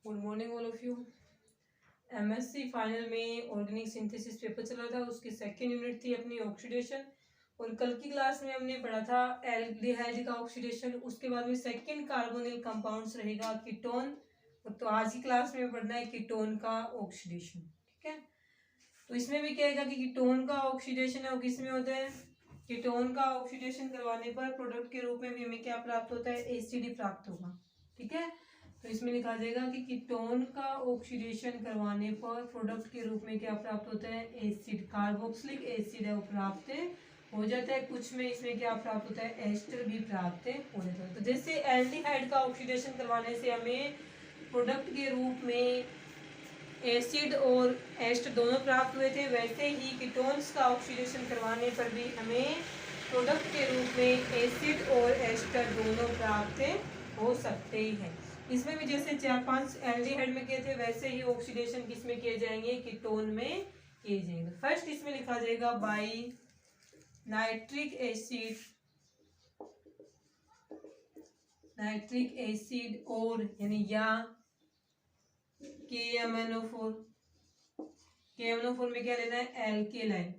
Good morning all of you. MSc final में organic synthesis paper चला था, उसकी सेकेंड यूनिट थी अपनी ऑक्सीडेशन। और कल की क्लास में हमने पढ़ा था एल्डिहाइड का ऑक्सीडेशन। उसके बाद में सेकेंड कार्बोनिल कंपाउंड्स रहेगा कीटोन। तो आज की क्लास में पढ़ना है कीटोन का ऑक्सीडेशन। ठीक है, तो इसमें भी कहेगा कि कीटोन का ऑक्सीडेशन है वो किस में होता है। कीटोन का ऑक्सीडेशन करवाने पर प्रोडक्ट के रूप में भी हमें क्या प्राप्त होता है, एसिड प्राप्त होगा। ठीक है, तो इसमें लिखा जाएगा कि कीटोन का ऑक्सीडेशन करवाने पर प्रोडक्ट के रूप में क्या प्राप्त होता है, एसिड। कार्बोक्सिलिक एसिड है वो प्राप्त हो जाता है। कुछ में इसमें क्या प्राप्त होता है, एस्टर भी प्राप्त हो जाता है। तो जैसे एल्डिहाइड का ऑक्सीडेशन करवाने से हमें प्रोडक्ट के रूप में एसिड और एस्टर दोनों प्राप्त हुए थे, वैसे ही कीटोन्स का ऑक्सीडेशन करवाने पर भी हमें प्रोडक्ट के रूप में एसिड और एस्टर दोनों प्राप्त हो सकते हैं। इसमें भी जैसे 4-5 एल्डिहाइड में किए थे, वैसे ही ऑक्सीडेशन किस में किए जाएंगे, कीटोन में किए जाएंगे। फर्स्ट इसमें लिखा जाएगा बाई नाइट्रिक एसिड और यानी या KMnO4 में क्या लेना है, एल्केलाइन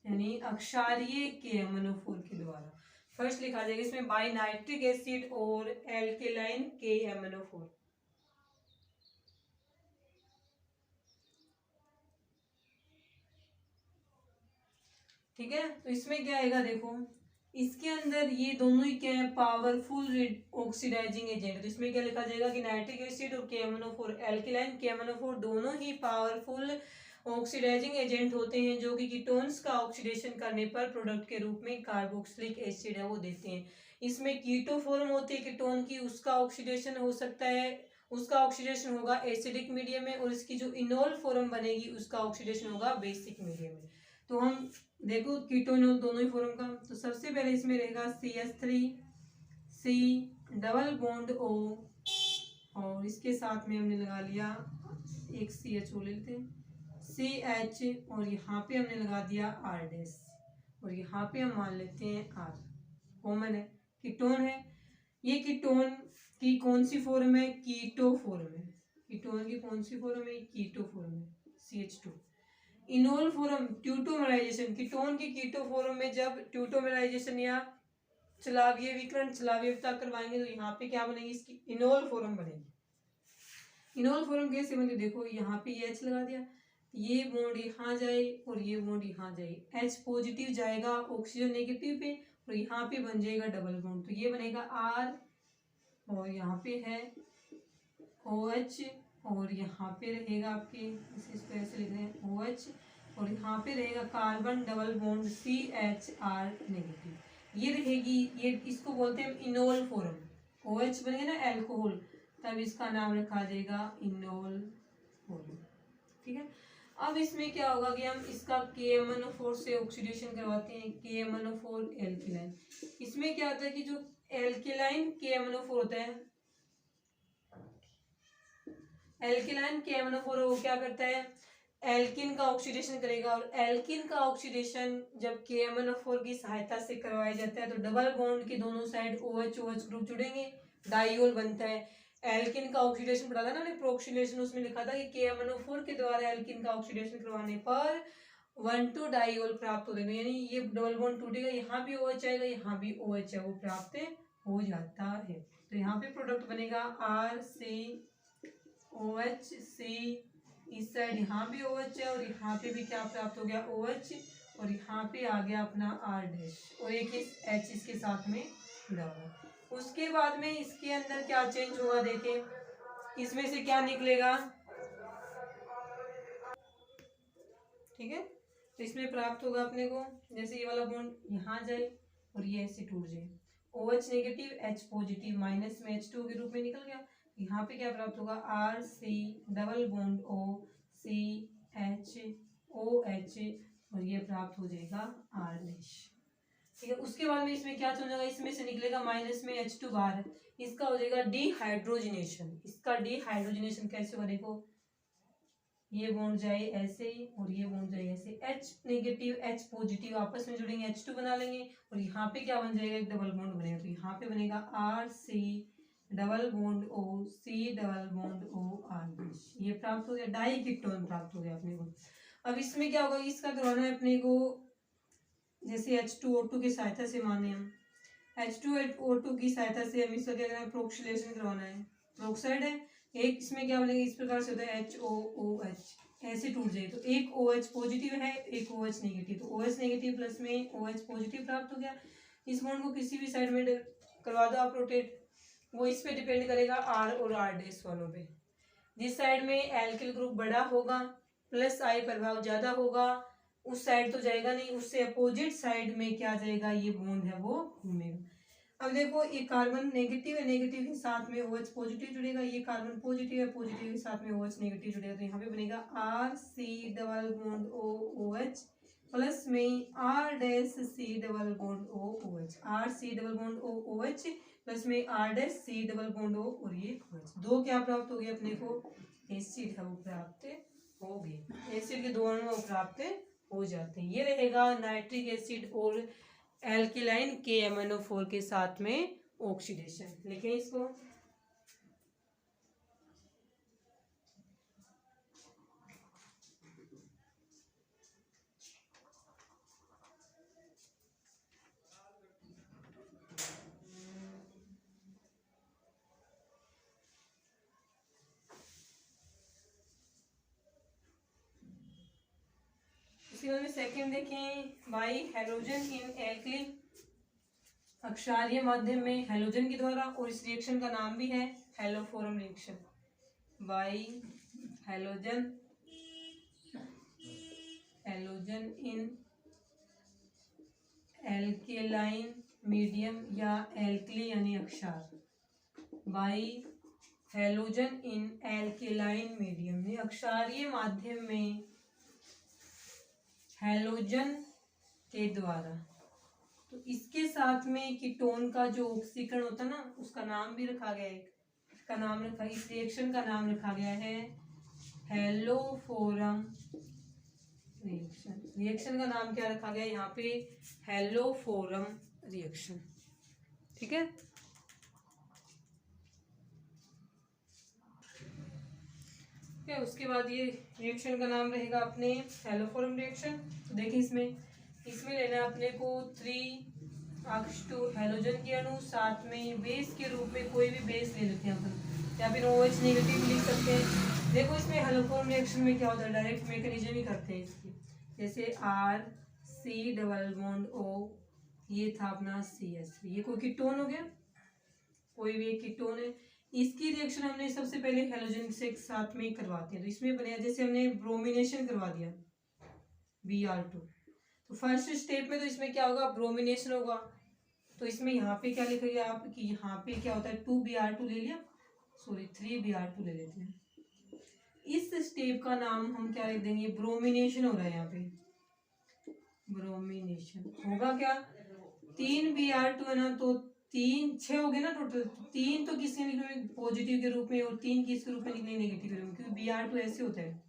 यानी अक्षारीय KMnO4 के द्वारा। फर्स्ट लिखा जाएगा इसमें बाई नाइट्रिक एसिड और एल्केलाइन KMnO4। ठीक है, तो इसमें क्या आएगा, देखो इसके अंदर ये दोनों ही क्या है, पावरफुल ऑक्सीडाइजिंग एजेंट। तो इसमें क्या लिखा जाएगा कि नाइट्रिक एसिड और KMnO4 एल्केलाइन KMnO4 दोनों ही पावरफुल ऑक्सीडाइजिंग एजेंट होते हैं, जो कि कीटोन्स का ऑक्सीडेशन करने पर प्रोडक्ट के रूप में कार्बोक्सिलिक एसिड है वो देते हैं। इसमें कीटो फॉर्म होती है कीटोन की, उसका ऑक्सीडेशन हो सकता है, उसका ऑक्सीडेशन होगा एसिडिक मीडियम में, और इसकी जो इनोल फॉर्म बनेगी उसका ऑक्सीडेशन होगा बेसिक मीडियम में। तो हम देखो कीटोन दोनों ही फॉर्म का, तो सबसे पहले इसमें रहेगा CH3C डबल बॉन्ड O, और इसके साथ में हमने लगा लिया एक CHO ले लेते हैं CH, और यहाँ पे हमने लगा दिया R डैश, और यहाँ पे हम मान लेते हैं R। कॉमन है, कीटोन है। ये कीटोन की कौन सी फॉर्म है, कीटो फॉर्म है। कीटोन की कौन सी फॉर्म है, कीटो फॉर्म है CH2। इनोल फॉर्म ट्यूटोमेराइजेशन, कीटोन की कीटो फॉर्म में जब ट्यूटोमेराइजेशन या चलावीय विकरण चलावीयता करवाएंगे तो यहाँ पे क्या बनेगी, इसकी इनोल फॉर्म बनेगी। इनोल फॉर्म कैसे बनेगी, देखो यहाँ पे H लगा दिया, ये बॉन्ड यहाँ जाए और ये बॉन्ड यहाँ जाए, H पॉजिटिव जाएगा ऑक्सीजन नेगेटिव पे, और यहाँ पे बन जाएगा डबल बॉन्ड, तो ये बनेगा R, और यहाँ पे है OH, और यहाँ पे रहेगा आपके इसको ऐसे लिख रहे हैं OH, और यहाँ पे रहेगा carbon double bond CHR negative, ये रहेगी। ये इसको बोलते हैं इनोल फॉर्म। OH बनेगा ना एल्कोहल, तब इसका नाम रखा जाएगा इनोल फॉर्म। ठीक है, अब इसमें क्या होगा कि हम इसका KMnO4 से ऑक्सीडेशन करवाते हैं, KMnO4 एल्केलाइन। इसमें क्या होता है कि जो एल्केलाइन KMnO4 होता है, एल्केलाइन KMnO4 वो क्या करता है, एल्किन का ऑक्सीडेशन करेगा, और एल्किन का ऑक्सीडेशन जब KMnO4 की सहायता से करवाया जाता है तो डबल बॉन्ड के दोनों साइड OH ग्रुप जुड़ेंगे, डाइऑल बनता है। एल्किन का ऑक्सीडेशन पढ़ा था ना हमने प्रोक्सीलेशन, उसमें लिखा था कि KMnO4 के द्वारा एल्किन का ऑक्सीडेशन करवाने पर 1,2 डाइऑल प्राप्त हो जाएगा, यानी ये डबल बॉन्ड टूटेगा, यहाँ भी OH आएगा, यहाँ भी OH है वो प्राप्त हो जाता है। तो यहाँ पे प्रोडक्ट बनेगा RCOH, इस साइड यहाँ भी OH है, और यहाँ पे भी क्या प्राप्त हो गया, OH, और यहाँ पे आ गया अपना R डैश, और एक इस H इसके साथ में जुड़ा हुआ। उसके बाद में इसके अंदर क्या चेंज होगा, देखें इसमें से क्या निकलेगा। ठीक है, तो इसमें प्राप्त होगा अपने को, जैसे ये वाला बॉन्ड यहाँ जाए और ये ऐसे टूट जाए, OH negative H positive minus में H2 के रूप में निकल गया। यहाँ पे क्या प्राप्त होगा, RC double bond O CHOH, और ये प्राप्त हो जाएगा R डैश। ठीक है, उसके बाद में इसमें क्या चल जाएगा, इसमें से निकलेगा माइनस में H2 बाहर, इसका हो जाएगा डिहाइड्रोजनेशन। इसका डिहाइड्रोजनेशन कैसे होगा, देखो ये बॉन्ड जाए ऐसे ही और ये बॉन्ड जाए ऐसे, H नेगेटिव H पॉजिटिव आपस में जुड़ेंगे, H2 बना लेंगे, और यहाँ पे क्या बन जाएगा, एक डबल बॉन्ड बनेगा, तो यहाँ पे बनेगा RC double bond O C double bond O R dash, ये प्राप्त हो गया, डाई कीटोन प्राप्त हो गया अपने को। अब इसमें क्या होगा, इसका करवाना है अपने को, जैसे H2O2 की सहायता से माने हम H2O2 की सहायता से हम इसका क्या करना है, प्रोक्सिलेशन करवाना है। प्रोक्साइड है, एक इसमें क्या बनेगा, इस प्रकार से होता है HOOH, ऐसे टूट जाए तो एक OH पॉजिटिव है, एक OH नेगेटिव, तो OH नेगेटिव प्लस में OH पॉजिटिव प्राप्त हो गया। इस बॉन्ड को किसी भी साइड में करवा दो आप रोटेट, वो इस पे डिपेंड करेगा R और R डैश वालों पे। जिस साइड में एल्किल ग्रुप बड़ा होगा, प्लस I प्रभाव ज्यादा होगा, उस साइड तो जाएगा नहीं, उससे अपोजिट साइड में क्या जाएगा, ये बॉन्ड है वो घूमेगा। अब देखो ये कार्बन नेगेटिव है, नेगेटिव के साथ में OH पॉजिटिव जुड़ेगा, ये कार्बन पॉजिटिव है, पॉजिटिव के साथ में OH नेगेटिव जुड़ेगा, तो यहाँ पे बनेगा RC double bond OOH plus में R dash C double bond OOH, RC double bond OOH plus में R dash C double bond O, और ये OH, दो क्या प्राप्त हो गए अपने को, एसिड है वो प्राप्त हो गए। एसिड के दो अणु प्राप्त हो जाते हैं। ये रहेगा नाइट्रिक एसिड और एल्किलाइन KMnO4 के साथ में ऑक्सीडेशन। लिखें इसको, इसके बाद में सेकेंड देखें, बाई हेलोजन इन एल्कली, अक्षारीय माध्यम में हेलोजन के द्वारा, और इस रिएक्शन का नाम भी है haloform reaction. By halogen, halogen in alkaline medium या एल्कली यानी अक्षार, by halogen in alkaline medium, ये अक्षारीय माध्यम में हेलोजन के द्वारा, तो इसके साथ में कीटोन का जो ऑक्सीकरण होता है ना, उसका नाम भी रखा गया है, इसका नाम रखा, इस रिएक्शन का नाम रखा गया है हेलोफोरम रिएक्शन। रिएक्शन का नाम क्या रखा गया है यहाँ पे, हेलोफोरम रिएक्शन, ठीक है। उसके बाद ये रिएक्शन का नाम रहेगा अपने हेलोफोरम रिएक्शन। तो देखिए इसमें लेना है अपने को 3 हेलोजन के अणु, साथ में बेस के रूप में कोई भी बेस ले लेते हैं अपन, या फिर OH नेगेटिव लिख सकते हैं। देखो इसमें हेलोफोरम रिएक्शन में क्या होता है, डायरेक्ट मैकेनिज्म ही करते हैं इसकी, जैसे RC डबल बॉन्ड O, ये था अपना CH3, ये कोई कीटोन हो गया, कोई भी एक कीटोन है। इसकी रिएक्शन हमने सबसे पहले हेलोजन से साथ में करवाते हैं, तो इसमें बनेगा, जैसे हमने ब्रोमिनेशन करवा दिया Br2, तो फर्स्ट स्टेप में तो इसमें क्या होगा, ब्रोमिनेशन होगा, तो इसमें यहाँ पे क्या लिखेंगे आप कि यहाँ पे क्या होता है 2Br2 ले लिया, सॉरी 3Br2 ले लेते हैं। इस स्टेप का नाम हम क्या लिख देंगे, ब्रोमिनेशन हो रहा है यहाँ पे, ब्रोमिनेशन होगा क्या, 3Br2 है ना, तो 6 हो गए ना टोटल, 3 तो किसके निकलेंगे पॉजिटिव के रूप में, और 3 किसके रूप में निकलेंगे नेगेटिव के रूप में, क्योंकि Br2 ऐसे होता है,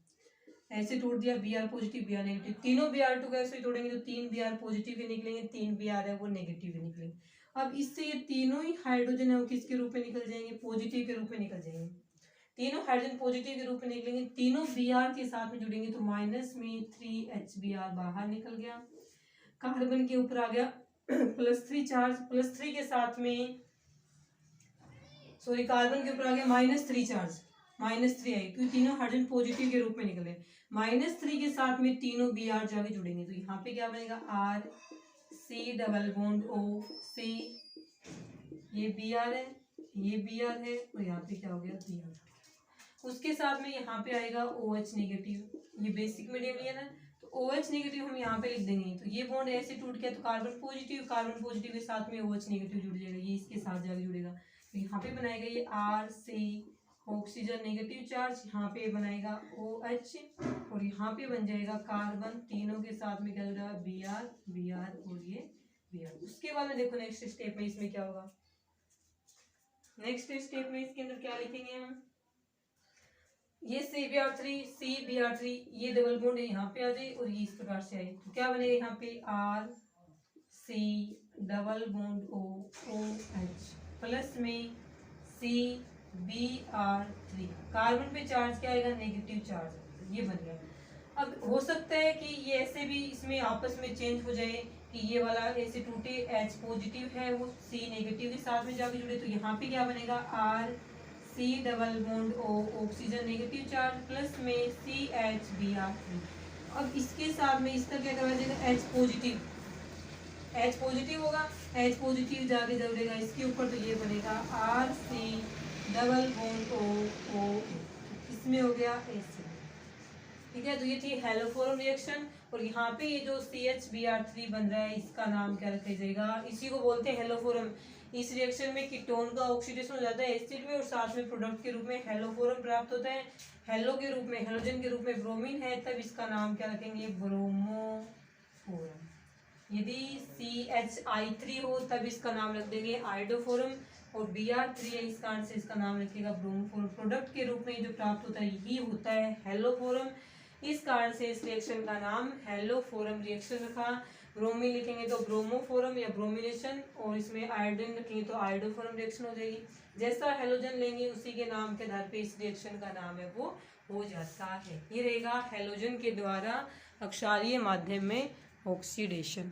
ऐसे तोड़ दिया, Br पॉजिटिव Br नेगेटिव, तीनों Br2 को ऐसे तोड़ेंगे तो 3 Br पॉजिटिव के निकलेंगे, 3 Br है वो नेगेटिव के निकलेंगे। अब इससे ये तीनों ही हाइड्रोजन है वो किसके रूप में निकल जाएंगे, पॉजिटिव के रूप में निकल जाएंगे, तीनों हाइड्रोजन पॉजिटिव के रूप में निकलेंगे, तीनों Br के साथ में जुड़ेंगे, तो माइनस में 3HBr बाहर निकल गया, कार्बन के ऊपर आ गया +3 चार्ज, +3 के साथ में, सॉरी कार्बन के ऊपर आ गया -3 चार्ज, -3 आई, क्योंकि तीनों हाइड्रोजन पॉजिटिव के रूप में निकले, -3 के साथ में तीनों Br जाके जुड़ेंगे, तो यहाँ पे क्या बनेगा, RC डबल बॉन्ड OC, ये Br है, ये Br है, और यहाँ पे क्या हो गया Br, उसके साथ में यहाँ पे आएगा OH नेगेटिव, ये बेसिक मीडियम लिया ना, तो OH नेगेटिव हम यहाँ पे लिख देंगे, तो ये बॉन्ड ऐसे टूट गया, तो कार्बन पॉजिटिव के साथ में OH नेगेटिव जुड़ जाएगा, ये इसके साथ जाके जुड़ेगा, तो यहाँ पे बनाएगा ये RC ऑक्सीजन नेगेटिव चार्ज, यहाँ पे बनाएगा OH, और यहाँ पे बन जाएगा कार्बन, तीनों के साथ में क्या जुड़ा Br और ये Br। उसके बाद में देखो नेक्स्ट स्टेप में इसमें क्या होगा, नेक्स्ट स्टेप में इसके अंदर क्या लिखेंगे हम, ये CBr3 ये डबल बॉन्ड यहाँ पे आ जाए, और ये इस प्रकार से आए, तो क्या बनेगा यहाँ पे RC double bond OH plus में CBr3। कार्बन पे चार्ज क्या आएगा, नेगेटिव चार्ज, ये बन गया। अब हो सकता है कि ये ऐसे भी इसमें आपस में चेंज हो जाए कि ये वाला ऐसे टूटे, H पॉजिटिव है वो C नेगेटिव के साथ में जाके जुड़े, तो यहाँ पे क्या बनेगा, RC double bond O, oxygen negative charge plus में CHBr3। अब इसके साथ में इसका क्या करा जाएगा, H पॉजिटिव, H पॉजिटिव होगा, H पॉजिटिव जाके जुड़ेगा इसके ऊपर, तो ये बनेगा RC डबल बॉन्ड O, इसमें हो गया एसिड। ठीक है, तो ये थी हेलोफोरम रिएक्शन। और यहाँ पे ये जो CHBr3 बन रहा है इसका नाम क्या रखा जाएगा, इसी को बोलते हैं हेलोफोरम। इस रिएक्शन में कीटोन का ऑक्सीडेशन हो जाता है एसिड में और साथ में प्रोडक्ट के रूप में हेलोफोरम प्राप्त होता है। हेलो के रूप में, हेलोजन के रूप में ब्रोमीन है, तब इसका नाम क्या रखेंगे, ब्रोमोफोरम। यदि CHI3 हो तब इसका नाम रख देंगे आइडोफोरम, और Br3 है इस कारण से इसका नाम रखेगा ब्रोमोफोरम। प्रोडक्ट के रूप में जो प्राप्त होता है यही होता है हेलोफोरम, इस कारण से इस रिएक्शन का नाम हेलोफोरम रिएक्शन रखा। ब्रोमीन लिखेंगे तो ब्रोमोफोरम या ब्रोमिनेशन, और इसमें आयोडीन रखेंगे तो आयोडोफोरम रिएक्शन हो जाएगी। जैसा हेलोजन लेंगे उसी के नाम के आधार पे इस रिएक्शन का नाम है वो हो जाता है। ये रहेगा हेलोजन के द्वारा अक्षारीय माध्यम में ऑक्सीडेशन।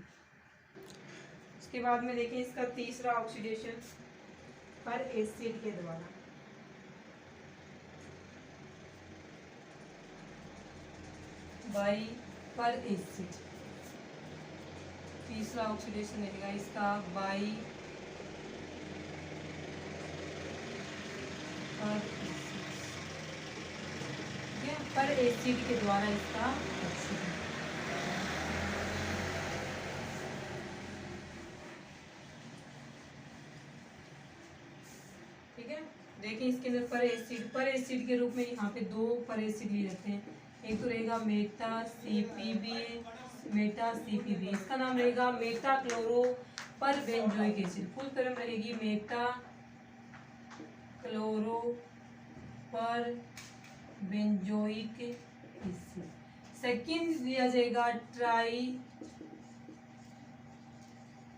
उसके बाद में देखें इसका तीसरा ऑक्सीडेशन पर एसिड के द्वारा। बाई पर एसिड, तीसरा ऑक्सीडेशन रहेगा इसका बाई पर एसिड के द्वारा इसका ऑक्सीडेशन। ठीक है, देखिए इसके अंदर पर एसिड के रूप में यहाँ पे दो पर एसिड लिए जाते हैं। एक तो रहेगा मेटा CPB, इसका नाम रहेगा मेटा क्लोरो पर बेंजोइक एसिड। फुल फॉर्म रहेगी मेटा क्लोरो पर बेंजोइक एसिड। सेकंड दिया जाएगा ट्राई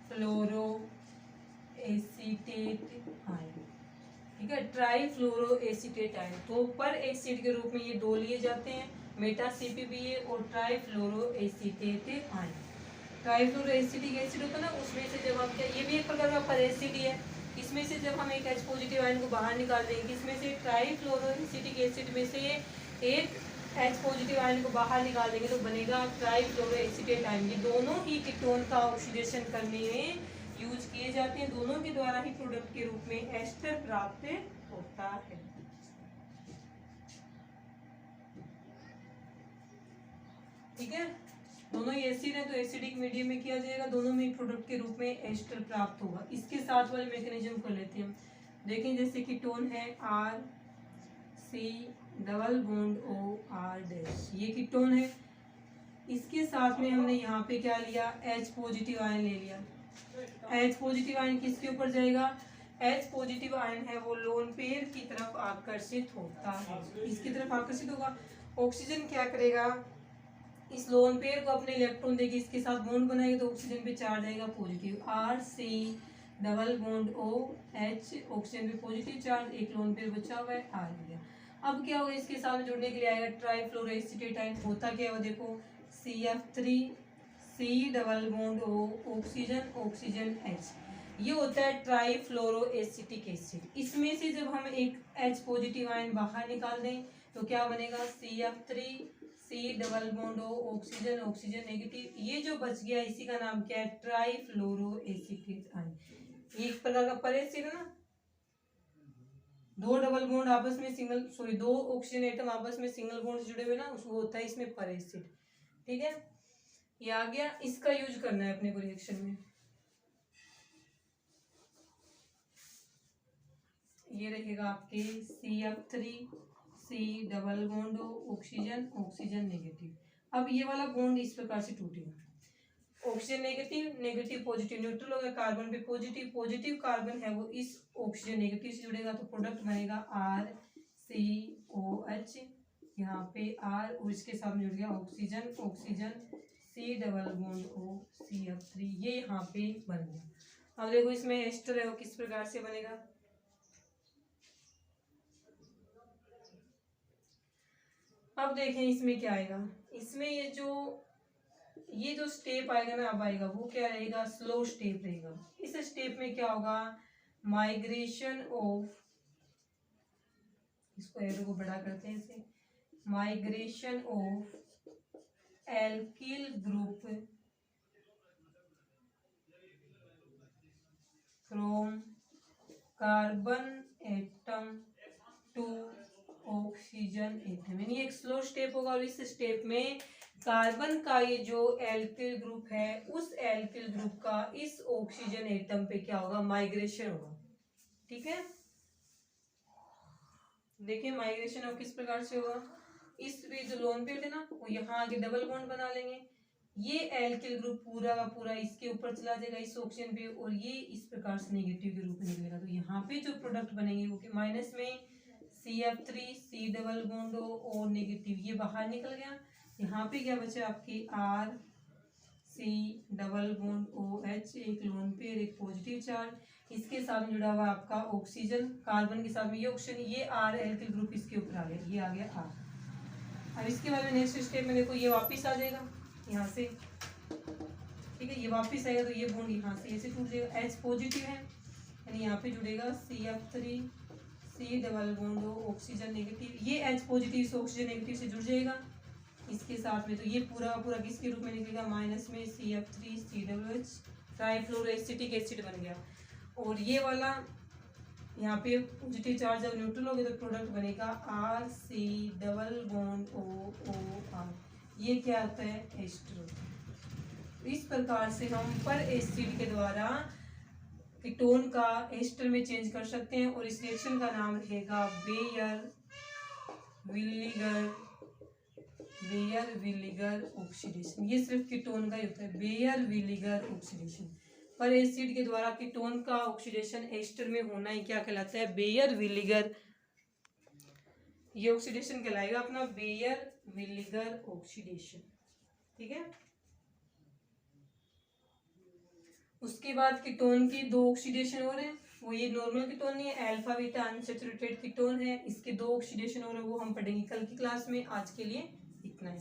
फ्लोरो एसीटेट आयन। ठीक है, ट्राई फ्लोरो एसीटेट आयन। तो पर एसिड के रूप में ये दो लिए जाते हैं, मेटा CPBA और ट्राई फ्लोरो एसीटेट आयन। ट्राई फ्लोरो एसिटिक एसिड होता है ना, उसमें से जब हम क्या, ये भी एक प्रकार का पर एसिड ही है, इसमें से जब हम एक H पॉजिटिव आयन को बाहर निकाल देंगे, इसमें से ट्राई फ्लोरो एसिटिक एसिड में से एक H पॉजिटिव आयन को बाहर निकाल देंगे तो बनेगा ट्राई फ्लोरो एसीटेट आयन। ये दोनों ही कीटोन का ऑक्सीडेशन करने में यूज किए जाते हैं, दोनों के द्वारा ही प्रोडक्ट के रूप में एस्टर प्राप्त होता है। ठीक है, दोनों ही एसिड है तो एसिडिक मीडियम में किया जाएगा, दोनों में प्रोडक्ट के रूप में एस्टर प्राप्त होगा। इसके साथ वाले मैकेनिज्म को लेते हैं हम। देखें जैसे कीटोन है RC डबल बॉन्ड OR-, ये कीटोन है। इसके साथ में हमने यहाँ पे क्या लिया, H पॉजिटिव आयन ले लिया। H पॉजिटिव आयन किसके ऊपर जाएगा, H पॉजिटिव आयन है वो लोन पेयर की तरफ आकर्षित होता है, इसकी तरफ आकर्षित होगा। ऑक्सीजन क्या करेगा, इस लोन पेयर को अपने इलेक्ट्रॉन देगी, इसके साथ बॉन्ड बनाएगा तो ऑक्सीजन पे चार्ज आएगा positive, RC double bond OH, oxygen पे पॉजिटिव चार्ज, एक लोन पेयर बचा हुआ है आ गया। अब क्या होगा, इसके साथ जुड़ने के लिए आएगा ट्राई फ्लोरो एसीटेट आयन। होता क्या है वो देखो, CF3C double bond O, oxygen oxygen H, ये होता है ट्राई फ्लोरो एसिटिक एसिड। इसमें से जब हम एक H पॉजिटिव आयन बाहर निकाल दें तो क्या बनेगा, CF3C double bond O, oxygen oxygen negative, ये जो बच गया इसी का नाम क्या है, ट्राई फ्लोरो एसिटिक आयन। एक प्रकार का पर एसिड है ना, दो डबल बॉन्ड आपस में सिंगल, सॉरी दो ऑक्सीजन एटम आपस में सिंगल बॉन्ड जुड़े हुए ना, उसको होता है इसमें पर एसिड। ठीक है, ये आ गया, इसका यूज करना है अपने को रिएक्शन में। ये रहेगा आपके CF3C double bond oxygen oxygen negative. अब ये वाला बॉन्ड इस प्रकार से टूटेगा, oxygen negative negative positive, neutral हो गया, कार्बन पे पॉजिटिव, पॉजिटिव कार्बन है वो इस ऑक्सीजन नेगेटिव से जुड़ेगा तो प्रोडक्ट बनेगा RCOH, यहाँ पे R और इसके साथ जुड़ गया oxygen oxygen C double bond O CF3, ये यहाँ पे बन गया। अब देखो इसमें एस्टर है वो किस प्रकार से बनेगा, अब देखें इसमें क्या आएगा, इसमें ये जो स्टेप आएगा ना, अब आएगा वो क्या रहेगा, स्लो स्टेप रहेगा। इस स्टेप में क्या होगा, माइग्रेशन ऑफ, इसको एरो को बड़ा करते हैं इसे, migration of alkyl group from carbon atom to oxygen atom, यानी एक स्लो स्टेप होगा। और इस स्टेप में कार्बन का ये जो एल्किल ग्रुप है, उस एल्किल ग्रुप का इस ऑक्सीजन एटम पे क्या होगा, माइग्रेशन होगा। ठीक है, देखिए माइग्रेशन अब किस प्रकार से होगा, इस पे जो लोन पेयर थे ना, वो यहाँ आगे डबल बॉन्ड बना लेंगे, ये एल्किल ग्रुप पूरा का पूरा इसके ऊपर चला जाएगा इस ऑक्सीजन पे, और ये इस प्रकार से नेगेटिव के रूप में निकलेगा। तो यहाँ पे जो प्रोडक्ट बनेंगे वो माइनस में CF3 C डबल बॉन्ड और नेगेटिव, ये बाहर निकल गया। यहाँ पे क्या बचा आपकी R C double bond OH, एक लोन पेयर एक पॉजिटिव चार्ज, इसके साथ जुड़ा हुआ आपका ऑक्सीजन, कार्बन के साथ में ये ऑक्सीजन, ये R एल्किल ग्रुप इसके ऊपर आ गया, ये आ गया R। अब इसके बाद में नेक्स्ट स्टेप में देखो ये वापस आ जाएगा यहाँ से, ठीक है, ये वापस आएगा तो ये बॉन्ड यहाँ से ऐसे टूट जाएगा, H पॉजिटिव है यानी यहाँ पे जुड़ेगा CF3 C double bond oxygen negative, ये H पॉजिटिव से ऑक्सीजन नेगेटिव से जुड़ जाएगा इसके साथ में, तो ये पूरा पूरा किसके रूप में निकलेगा, माइनस में CF3 COOH, ट्राइफ्लोरोएसिटिक एसिड बन गया। और ये वाला यहाँ पे पॉजिटिव चार्ज जब न्यूट्रल हो गया तो प्रोडक्ट बनेगा RC डबल बॉन्ड OOR, ये क्या होता है, एस्टर। इस प्रकार से हम पर एसिड के द्वारा कीटोन का एस्टर में चेंज कर सकते हैं, और इस रिएक्शन का नाम रहेगा बेयर विलिगर ऑक्सीडेशन। ये सिर्फ कीटोन का ही होता है, बेयर विलिगर ऑक्सीडेशन। पर एसिड के द्वारा कीटोन का ऑक्सीडेशन एस्टर में होना ही क्या कहलाता है, बेयर विलिगर, ये ऑक्सीडेशन कहलाएगा अपना बेयर विलिगर ऑक्सीडेशन। ठीक है, उसके बाद कीटोन की दो ऑक्सीडेशन और है, वो ये नॉर्मल कीटोन नहीं है, अल्फा बीटा अनसैचुरेटेड कीटोन है, इसके दो ऑक्सीडेशन और है, वो हम पढ़ेंगे कल की क्लास में। आज के लिए इतना है।